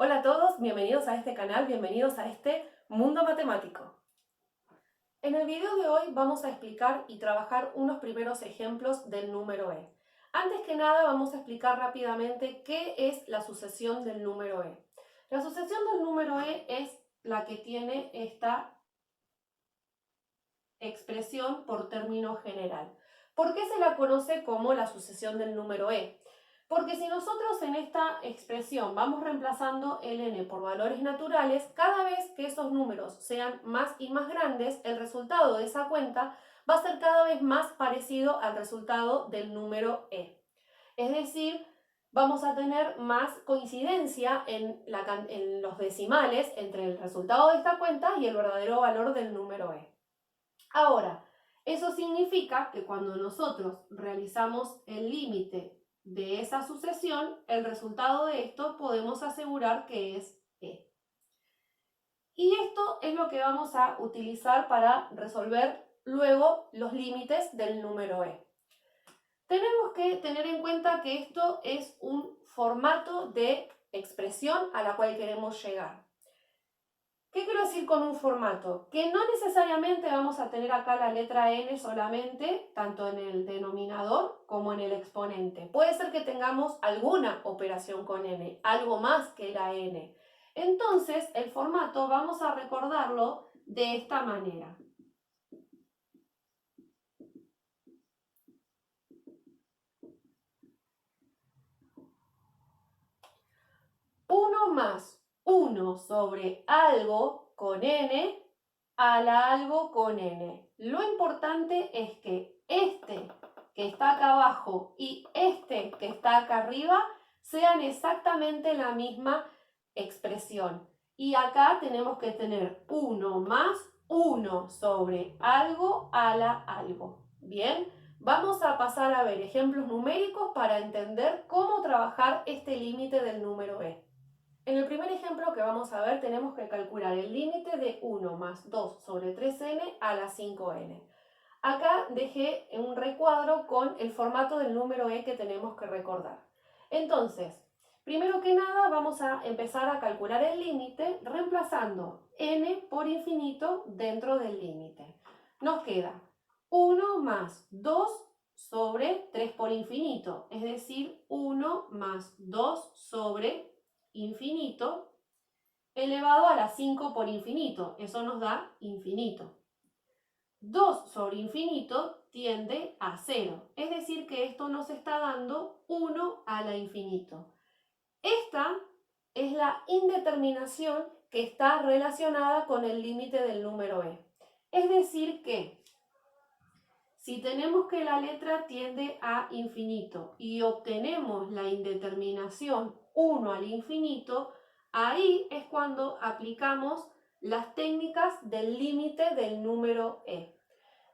Hola a todos, bienvenidos a este canal, bienvenidos a este mundo matemático. En el video de hoy vamos a explicar y trabajar unos primeros ejemplos del número e. Antes que nada vamos a explicar rápidamente qué es la sucesión del número e. La sucesión del número e es la que tiene esta expresión por término general. ¿Por qué se la conoce como la sucesión del número e? Porque si nosotros en esta expresión vamos reemplazando el n por valores naturales, cada vez que esos números sean más y más grandes, el resultado de esa cuenta va a ser cada vez más parecido al resultado del número e. Es decir, vamos a tener más coincidencia en los decimales entre el resultado de esta cuenta y el verdadero valor del número e. Ahora, eso significa que cuando nosotros realizamos el límite de esa sucesión, el resultado de esto podemos asegurar que es e. Y esto es lo que vamos a utilizar para resolver luego los límites del número e. Tenemos que tener en cuenta que esto es un formato de expresión a la cual queremos llegar. ¿Qué quiero decir con un formato? Que no necesariamente vamos a tener acá la letra n solamente, tanto en el denominador como en el exponente. Puede ser que tengamos alguna operación con n, algo más que la n. Entonces, el formato vamos a recordarlo de esta manera. Uno más 1 sobre algo con n a la algo con n. Lo importante es que este que está acá abajo y este que está acá arriba sean exactamente la misma expresión. Y acá tenemos que tener 1 más 1 sobre algo a la algo. Bien, vamos a pasar a ver ejemplos numéricos para entender cómo trabajar este límite del número e. En el primer ejemplo que vamos a ver tenemos que calcular el límite de 1 más 2 sobre 3n a la 5n. Acá dejé un recuadro con el formato del número e que tenemos que recordar. Entonces, primero que nada vamos a empezar a calcular el límite reemplazando n por infinito dentro del límite. Nos queda 1 más 2 sobre 3 por infinito, es decir, 1 más 2 sobre infinito elevado a la 5 por infinito. Eso nos da infinito. 2 sobre infinito tiende a 0. Es decir, que esto nos está dando 1 a la infinito. Esta es la indeterminación que está relacionada con el límite del número e. Es decir que si tenemos que la letra tiende a infinito y obtenemos la indeterminación 1 al infinito, ahí es cuando aplicamos las técnicas del límite del número e.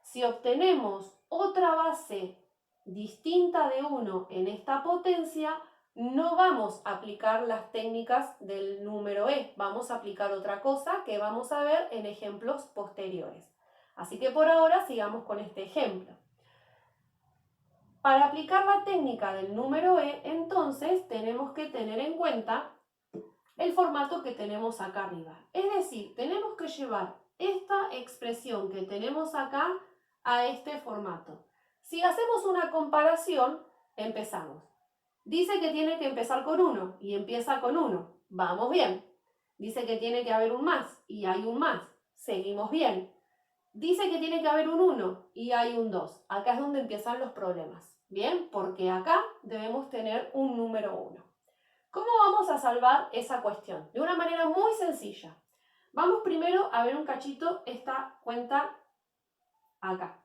Si obtenemos otra base distinta de 1 en esta potencia, no vamos a aplicar las técnicas del número e, vamos a aplicar otra cosa que vamos a ver en ejemplos posteriores. Así que por ahora sigamos con este ejemplo. Para aplicar la técnica del número e, entonces tenemos que tener en cuenta el formato que tenemos acá arriba. Es decir, tenemos que llevar esta expresión que tenemos acá a este formato. Si hacemos una comparación, empezamos. Dice que tiene que empezar con 1 y empieza con 1. Vamos bien. Dice que tiene que haber un más y hay un más. Seguimos bien. Dice que tiene que haber un 1 y hay un 2. Acá es donde empiezan los problemas. Bien, porque acá debemos tener un número 1. ¿Cómo vamos a salvar esa cuestión? De una manera muy sencilla. Vamos primero a ver un cachito esta cuenta acá.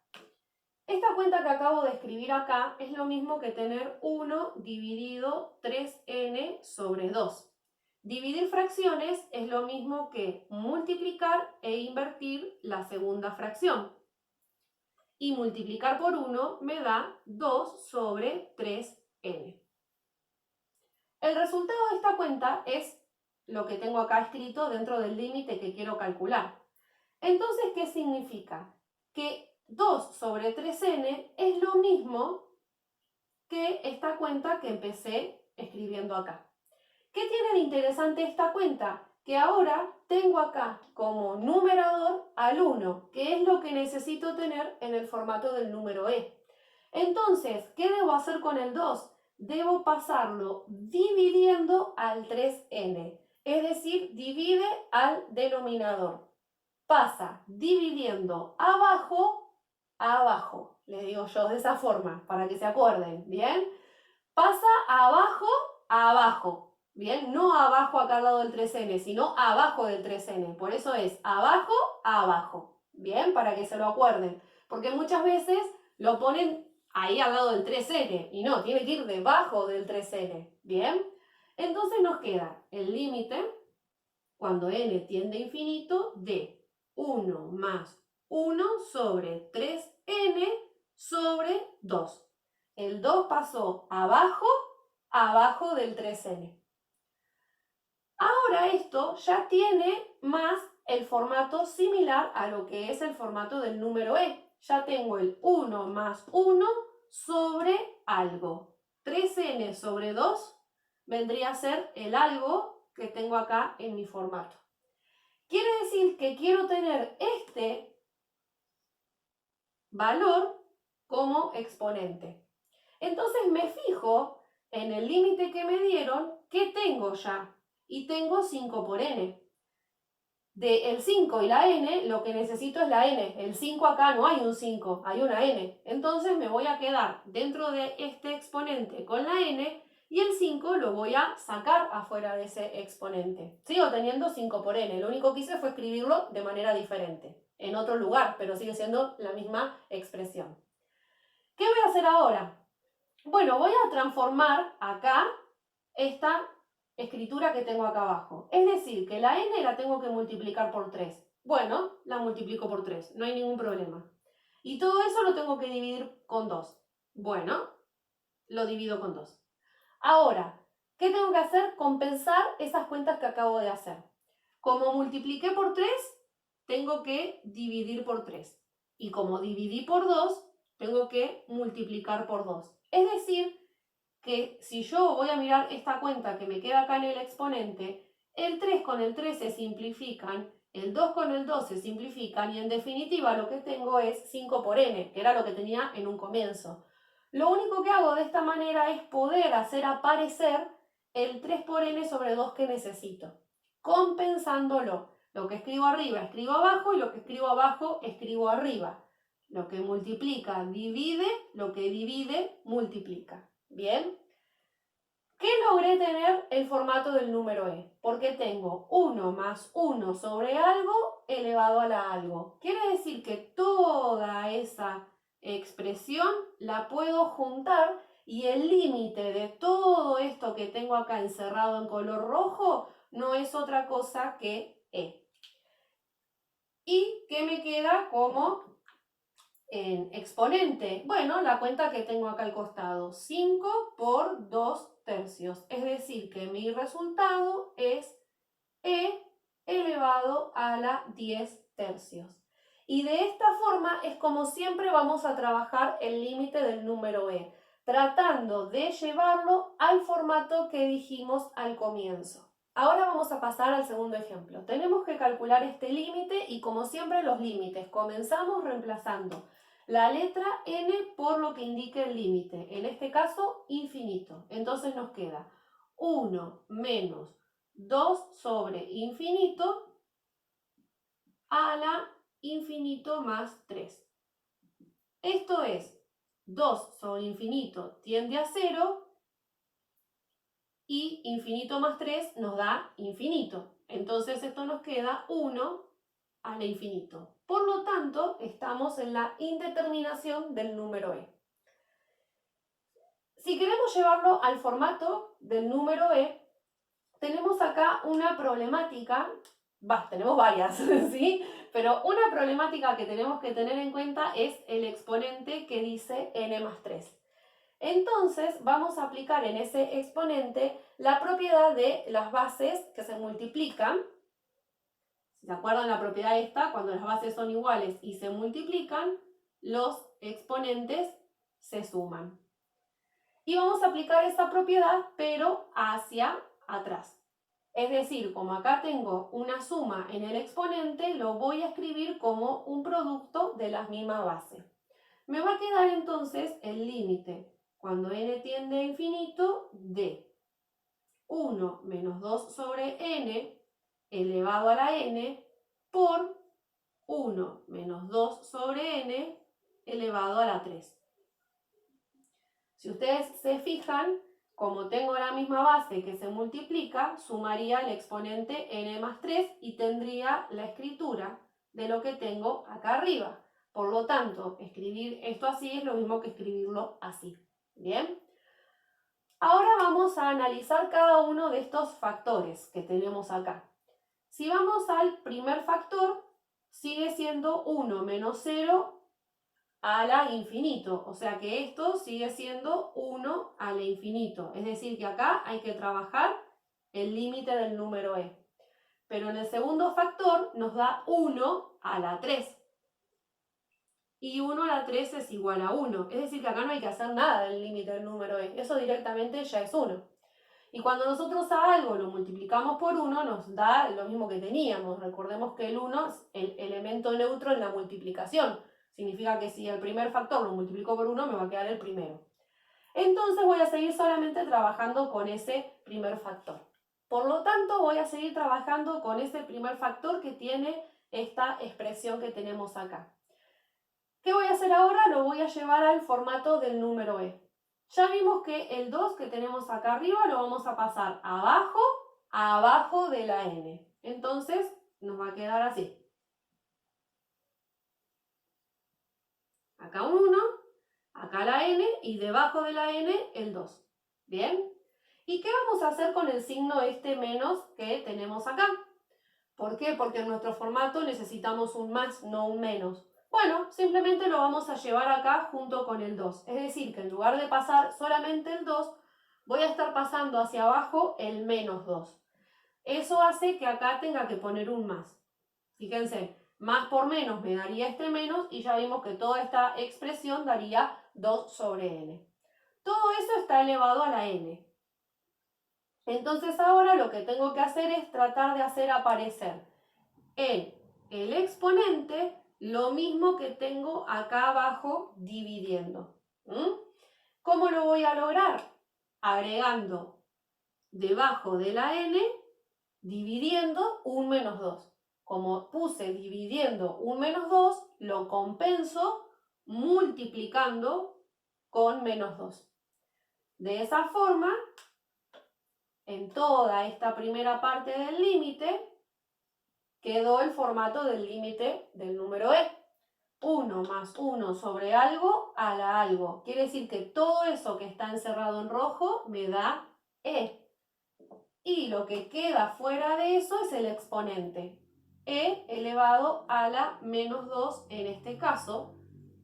Esta cuenta que acabo de escribir acá es lo mismo que tener 1 dividido 3n sobre 2. Dividir fracciones es lo mismo que multiplicar e invertir la segunda fracción. Y multiplicar por 1 me da 2 sobre 3n. El resultado de esta cuenta es lo que tengo acá escrito dentro del límite que quiero calcular. Entonces, ¿qué significa? Que 2 sobre 3n es lo mismo que esta cuenta que empecé escribiendo acá. ¿Qué tiene de interesante esta cuenta? Que ahora tengo acá como numerador al 1, que es lo que necesito tener en el formato del número E. Entonces, ¿qué debo hacer con el 2? Debo pasarlo dividiendo al 3n, es decir, divide al denominador. Pasa dividiendo abajo a abajo, les digo yo de esa forma, para que se acuerden, ¿bien? Pasa abajo a abajo, ¿bien? No abajo acá al lado del 3n, sino abajo del 3n, por eso es abajo a abajo, ¿bien? Para que se lo acuerden, porque muchas veces lo ponen ahí al lado del 3n, y no, tiene que ir debajo del 3n, ¿bien? Entonces nos queda el límite, cuando n tiende a infinito, de 1 más 1 sobre 3n sobre 2. El 2 pasó abajo del 3n. Ahora esto ya tiene más el formato similar a lo que es el formato del número e. Ya tengo el 1 más 1 sobre algo. 3n sobre 2 vendría a ser el algo que tengo acá en mi formato. Quiere decir que quiero tener este valor como exponente. Entonces me fijo en el límite que me dieron, ¿qué tengo ya? Y tengo 5 por n. De el 5 y la n, lo que necesito es la n. El 5 acá no hay un 5, hay una n. Entonces me voy a quedar dentro de este exponente con la n y el 5 lo voy a sacar afuera de ese exponente. Sigo teniendo 5 por n. Lo único que hice fue escribirlo de manera diferente, en otro lugar, pero sigue siendo la misma expresión. ¿Qué voy a hacer ahora? Bueno, voy a transformar acá esta escritura que tengo acá abajo. Es decir, que la n la tengo que multiplicar por 3. Bueno, la multiplico por 3, no hay ningún problema. Y todo eso lo tengo que dividir con 2. Bueno, lo divido con 2. Ahora, ¿qué tengo que hacer? Compensar esas cuentas que acabo de hacer. Como multipliqué por 3, tengo que dividir por 3. Y como dividí por 2, tengo que multiplicar por 2. Es decir, que si yo voy a mirar esta cuenta que me queda acá en el exponente, el 3 con el 3 se simplifican, el 2 con el 2 se simplifican y en definitiva lo que tengo es 5 por n, que era lo que tenía en un comienzo. Lo único que hago de esta manera es poder hacer aparecer el 3 por n sobre 2 que necesito, compensándolo. Lo que escribo arriba escribo abajo y lo que escribo abajo escribo arriba. Lo que multiplica divide, lo que divide multiplica. ¿Bien? ¿Qué logré tener el formato del número e? Porque tengo 1 más 1 sobre algo elevado a la algo. Quiere decir que toda esa expresión la puedo juntar y el límite de todo esto que tengo acá encerrado en color rojo no es otra cosa que e. ¿Y qué me queda como en exponente? Bueno, la cuenta que tengo acá al costado, 5 por 2 tercios. Es decir, que mi resultado es e elevado a la 10 tercios. Y de esta forma es como siempre vamos a trabajar el límite del número e, tratando de llevarlo al formato que dijimos al comienzo. Ahora vamos a pasar al segundo ejemplo. Tenemos que calcular este límite y como siempre los límites comenzamos reemplazando la letra n por lo que indique el límite, en este caso infinito. Entonces nos queda 1 menos 2 sobre infinito a la infinito más 3. Esto es 2 sobre infinito tiende a 0 y infinito más 3 nos da infinito. Entonces esto nos queda 1 al infinito. Por lo tanto, estamos en la indeterminación del número e. Si queremos llevarlo al formato del número e, tenemos acá una problemática, tenemos varias, ¿sí? Pero una problemática que tenemos que tener en cuenta es el exponente que dice n más 3. Entonces vamos a aplicar en ese exponente la propiedad de las bases que se multiplican. ¿Se acuerdan la propiedad esta? Cuando las bases son iguales y se multiplican, los exponentes se suman. Y vamos a aplicar esa propiedad, pero hacia atrás. Es decir, como acá tengo una suma en el exponente, lo voy a escribir como un producto de la misma base. Me va a quedar entonces el límite, cuando n tiende a infinito, de 1 menos 2 sobre n elevado a la n por 1 menos 2 sobre n elevado a la 3. Si ustedes se fijan, como tengo la misma base que se multiplica, sumaría el exponente n más 3 y tendría la escritura de lo que tengo acá arriba. Por lo tanto, escribir esto así es lo mismo que escribirlo así. ¿Bien? Ahora vamos a analizar cada uno de estos factores que tenemos acá. Si vamos al primer factor, sigue siendo 1 menos 0 a la infinito. O sea que esto sigue siendo 1 a la infinito. Es decir, que acá hay que trabajar el límite del número e. Pero en el segundo factor nos da 1 a la 3. Y 1 a la 3 es igual a 1. Es decir, que acá no hay que hacer nada del límite del número e. Eso directamente ya es 1. Y cuando nosotros a algo lo multiplicamos por 1, nos da lo mismo que teníamos. Recordemos que el 1 es el elemento neutro en la multiplicación. Significa que si el primer factor lo multiplico por 1, me va a quedar el primero. Entonces voy a seguir solamente trabajando con ese primer factor. Por lo tanto, voy a seguir trabajando con ese primer factor que tiene esta expresión que tenemos acá. ¿Qué voy a hacer ahora? Lo voy a llevar al formato del número e. Ya vimos que el 2 que tenemos acá arriba lo vamos a pasar abajo de la n. Entonces nos va a quedar así. Acá un 1, acá la n y debajo de la n el 2. ¿Bien? ¿Y qué vamos a hacer con el signo este menos que tenemos acá? ¿Por qué? Porque en nuestro formato necesitamos un más, no un menos. Bueno, simplemente lo vamos a llevar acá junto con el 2. Es decir, que en lugar de pasar solamente el 2, voy a estar pasando hacia abajo el menos 2. Eso hace que acá tenga que poner un más. Fíjense, más por menos me daría este menos y ya vimos que toda esta expresión daría 2 sobre n. Todo eso está elevado a la n. Entonces ahora lo que tengo que hacer es tratar de hacer aparecer en el exponente lo mismo que tengo acá abajo dividiendo. ¿Cómo lo voy a lograr? Agregando debajo de la n, dividiendo un menos 2. Como puse dividiendo un menos 2, lo compenso multiplicando con menos 2. De esa forma, en toda esta primera parte del límite, quedó el formato del límite del número e. 1 más 1 sobre algo a la algo. Quiere decir que todo eso que está encerrado en rojo me da e. Y lo que queda fuera de eso es el exponente. E elevado a la menos 2, en este caso,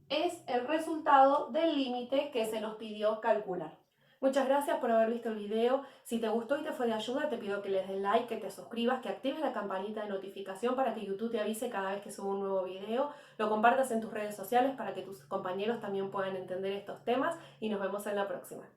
es el resultado del límite que se nos pidió calcular. Muchas gracias por haber visto el video. Si te gustó y te fue de ayuda, te pido que les des like, que te suscribas, que actives la campanita de notificación para que YouTube te avise cada vez que subo un nuevo video. Lo compartas en tus redes sociales para que tus compañeros también puedan entender estos temas y nos vemos en la próxima.